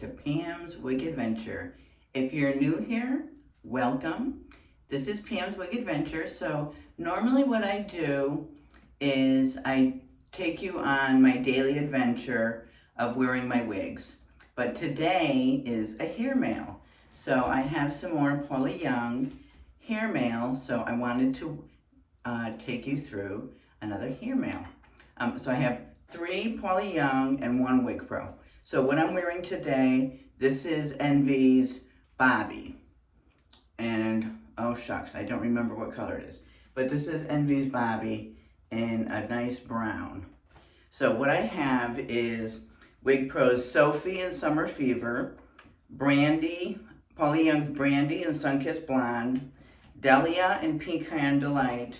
to Pam's Wig Adventure. If you're new here, welcome. This is Pam's Wig Adventure. So normally what I do is I take you on my daily adventure of wearing my wigs. But today is a hair mail. So I have some more Paula Young hair mail. So I wanted to take you through another hair mail. So I have 3 Paula Young and 1 WigPro. So what I'm wearing today, this is Envy's Bobbi. And, oh shucks, I don't remember what color it is. But this is Envy's Bobbi in a nice brown. So what I have is WigPro's Sophie in Summer Fever, Brandy, Paula Young's Brandy in Sunkissed Blonde, Delia in Pecan Delight,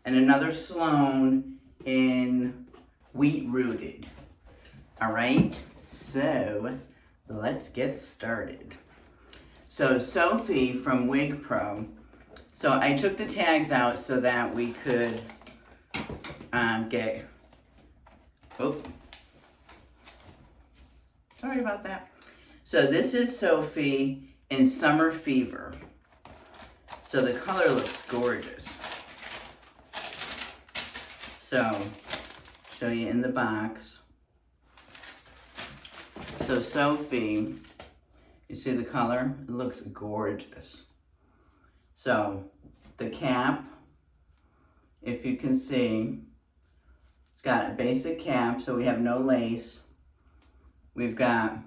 and another Sloane in Wheat Rooted. All right, so let's get started. So Sophie from WigPro. So I took the tags out so that we could get, oh, sorry about that. So this is Sophie in Summer Fever. So the color looks gorgeous. So, show you in the box. So Sophie, you see the color? It looks gorgeous. So the cap, if you can see, it's got a basic cap, so we have no lace. We've got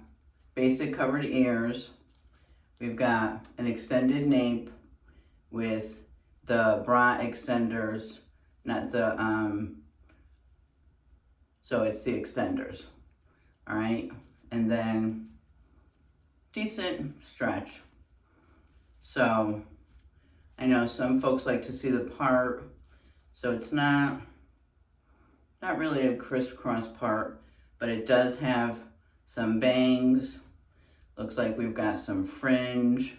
basic covered ears. We've got an extended nape with the bra extenders, not the, so it's the extenders, all right? And then decent stretch. So I know some folks like to see the part, so it's not really a crisscross part, but it does have some bangs. Looks like we've got some fringe,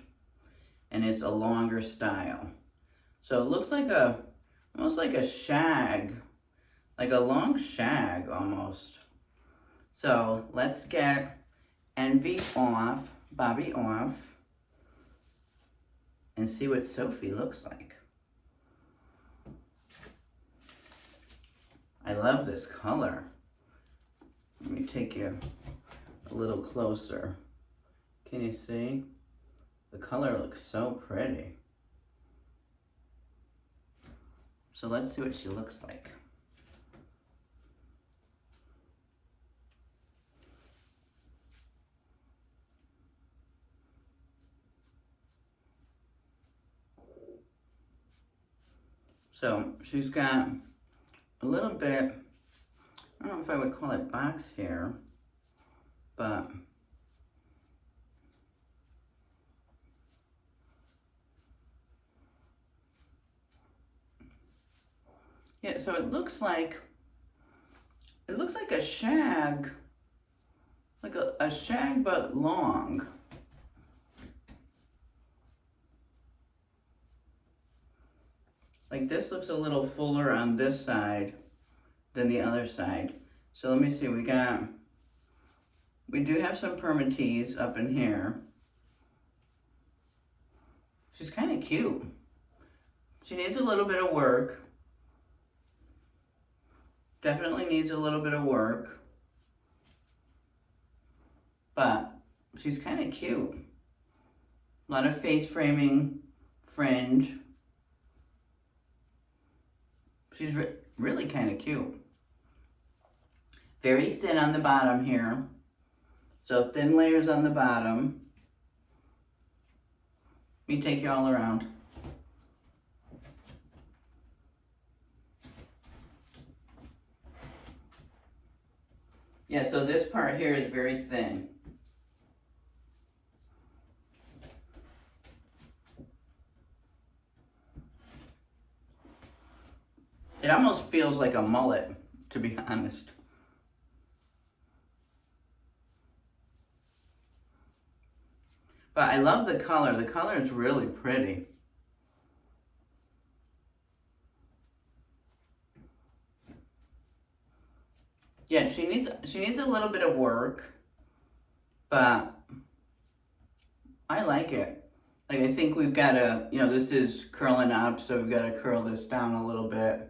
and it's a longer style. So it looks like almost like a shag, like a long shag almost. So let's get Envy off, Bobbi off, and see what Sophie looks like. I love this color. Let me take you a little closer. Can you see? The color looks so pretty. So let's see what she looks like. So she's got a little bit, I don't know if I would call it box hair, but yeah, so it looks like a shag, like a shag but long. Like this looks a little fuller on this side than the other side. So let me see, we do have some permatease up in here. She's kind of cute. She needs a little bit of work. Definitely needs a little bit of work. But she's kind of cute. A lot of face framing, fringe. She's really kind of cute. Very thin on the bottom here. So thin layers on the bottom. Let me take you all around. Yeah, so this part here is very thin. It almost feels like a mullet, to be honest. But I love the color. The color is really pretty. Yeah, she needs a little bit of work, but I like it. Like, I think we've got to, you know, this is curling up, so we've got to curl this down a little bit.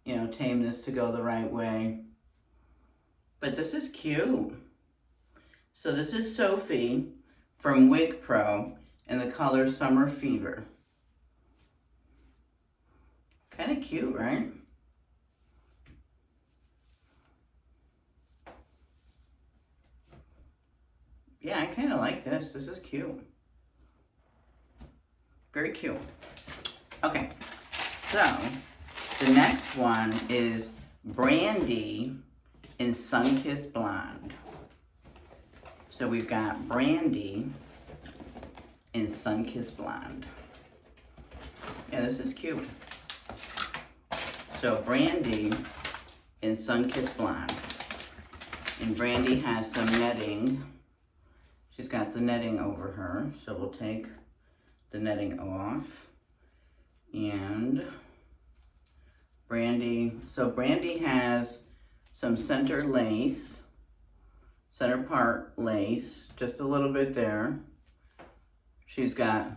You know, tame this to go the right way. But this is cute. So this is Sophie from WigPro in the color Summer Fever. Kind of cute, right? Yeah, I kind of like this. This is cute. Very cute. Okay, so the next one is Brandy in Sunkissed Blonde. So we've got Brandy in Sunkissed Blonde. Yeah, this is cute. So Brandy in Sunkissed Blonde. And Brandy has some netting. She's got the netting over her, so we'll take the netting off. And Brandy has some center lace, center part lace, just a little bit there. She's got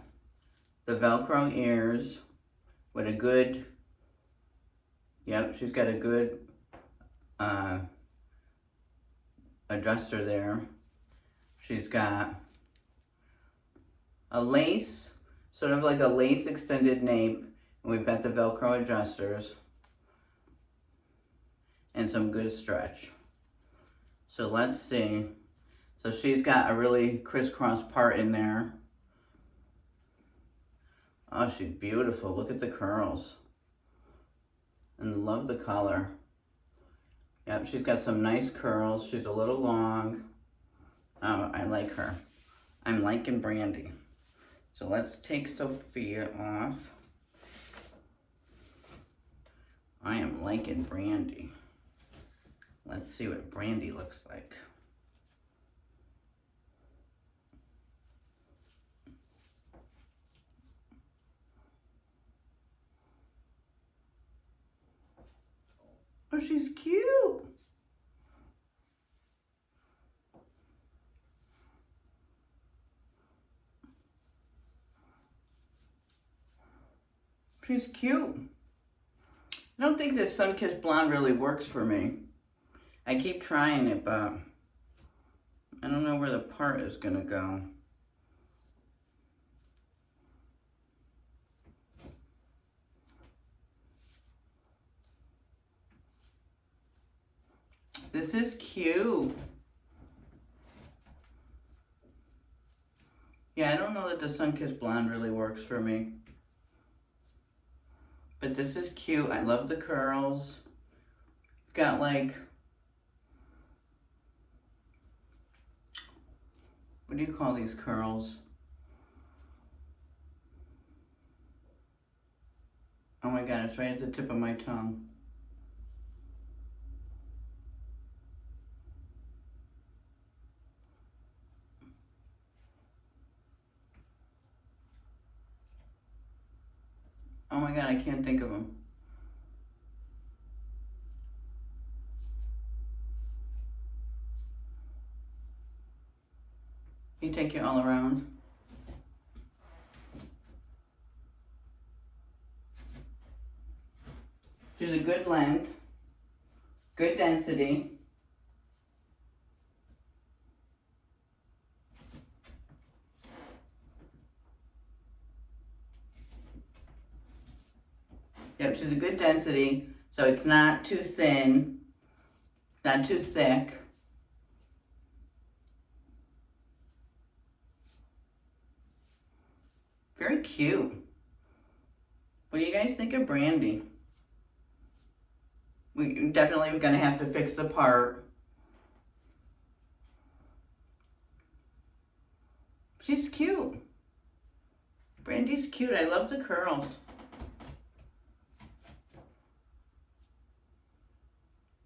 the Velcro ears with a good, she's got a good adjuster there. She's got a lace, sort of like a lace extended nape, and we've got the Velcro adjusters and some good stretch. So let's see. So she's got a really crisscross part in there. Oh, she's beautiful. Look at the curls. And love the color. Yep, she's got some nice curls. She's a little long. Oh, I like her. I'm liking Brandy. So let's take Sophia off. I am liking Brandy. Let's see what Brandy looks like. Oh, she's cute. She's cute. I don't think this Sunkissed Blonde really works for me. I keep trying it, but I don't know where the part is gonna go. This is cute. Yeah, I don't know that the Sunkissed Blonde really works for me. But this is cute. I love the curls. Got like, what do you call these curls? Oh my God, it's right at the tip of my tongue. Oh my God, I can't think of them. Can you take you all around? Choose a good length, good density. Yep, choose a good density, so it's not too thin, not too thick. Very cute. What do you guys think of Brandy? We're gonna have to fix the part. She's cute. Brandy's cute. I love the curls.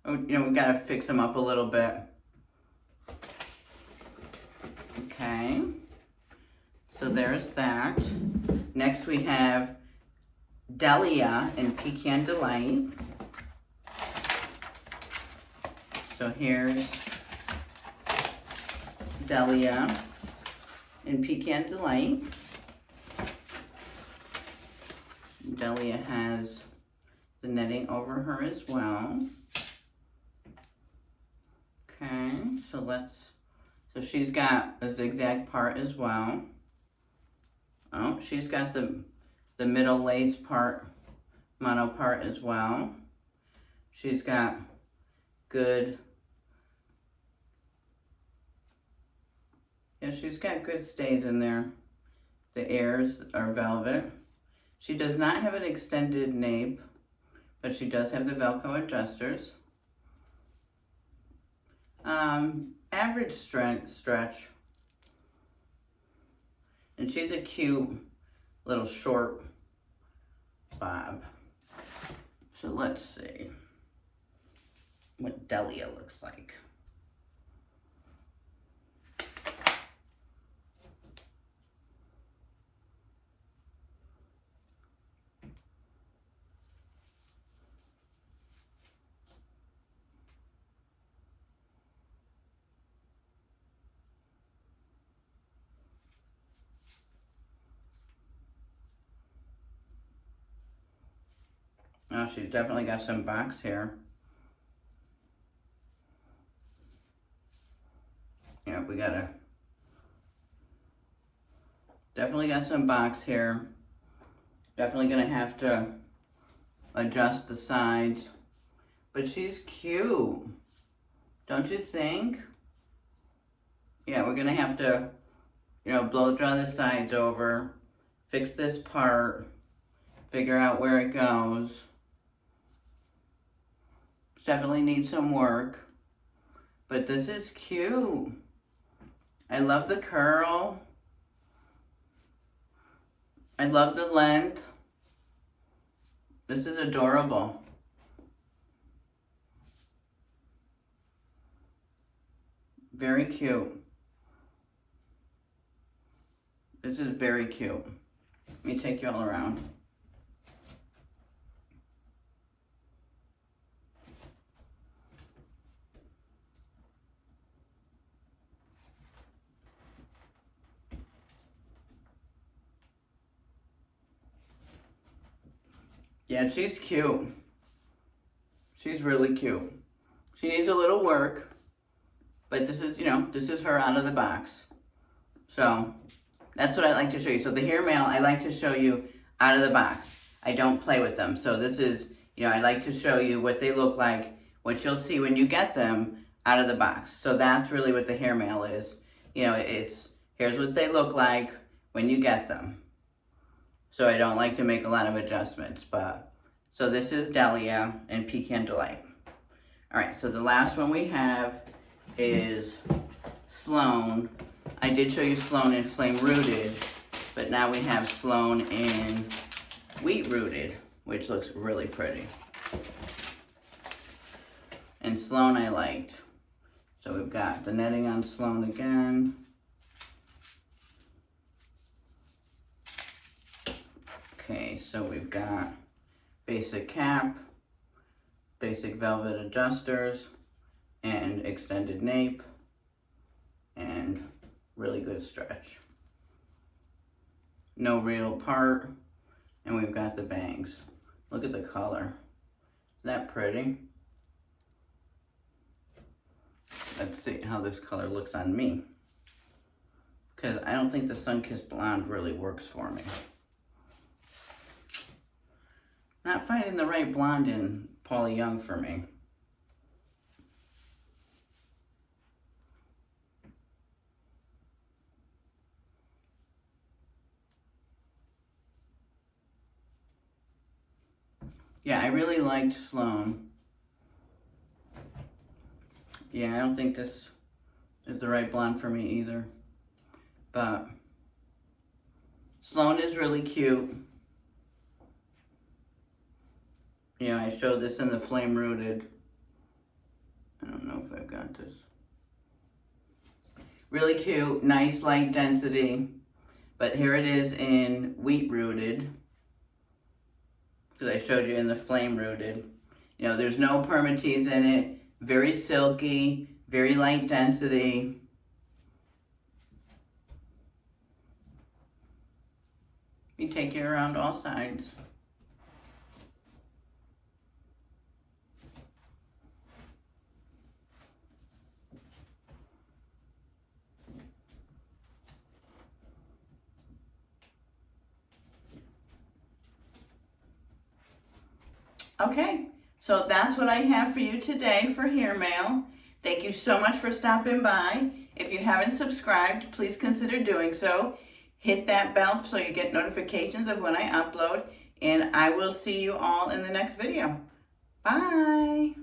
Oh, you know, we gotta fix them up a little bit. Okay. So there's that. Next we have Delia and Pecan Delight. So here's Delia in Pecan Delight. Delia has the netting over her as well. Okay, so she's got a zigzag part as well. Oh, she's got the middle lace part, mono part as well. She's got good, she's got good stays in there. The airs are velvet. She does not have an extended nape, but she does have the Velcro adjusters. Average stretch. And she's a cute little short bob. So let's see what Delia looks like. Oh, she's definitely got some box hair. Yeah, definitely got some box hair. Definitely gonna have to adjust the sides. But she's cute, don't you think? Yeah, we're gonna have to, blow dry the sides over, fix this part, figure out where it goes. Definitely needs some work, but this is cute. I love the curl. I love the length. This is adorable. Very cute. This is very cute. Let me take you all around. Yeah, she's cute. She's really cute. She needs a little work, but this is, this is her out of the box. So that's what I like to show you. So the hair mail, I like to show you out of the box. I don't play with them. So this is, I like to show you what they look like, what you'll see when you get them out of the box. So that's really what the hair mail is. Here's what they look like when you get them. So I don't like to make a lot of adjustments, so this is Delia and Pecan Delight. All right, so the last one we have is Sloane. I did show you Sloane in Flame Rooted, but now we have Sloane in Wheat Rooted, which looks really pretty. And Sloane I liked. So we've got the netting on Sloane again. Okay, so we've got basic cap, basic velvet adjusters, and extended nape, and really good stretch. No real part, and we've got the bangs. Look at the color. Isn't that pretty? Let's see how this color looks on me, because I don't think the Sunkissed blonde really works for me. Not finding the right blonde in Paula Young for me. Yeah, I really liked Sloane. Yeah, I don't think this is the right blonde for me either. But Sloane is really cute. I showed this in the Flame Rooted. I don't know if I've got this. Really cute, nice light density. But here it is in Wheat Rooted, because I showed you in the Flame Rooted. There's no permatease in it. Very silky, very light density. You take it around all sides. Okay, so that's what I have for you today for hair mail. Thank you so much for stopping by. If you haven't subscribed, please consider doing so. Hit that bell so you get notifications of when I upload, and I will see you all in the next video. Bye!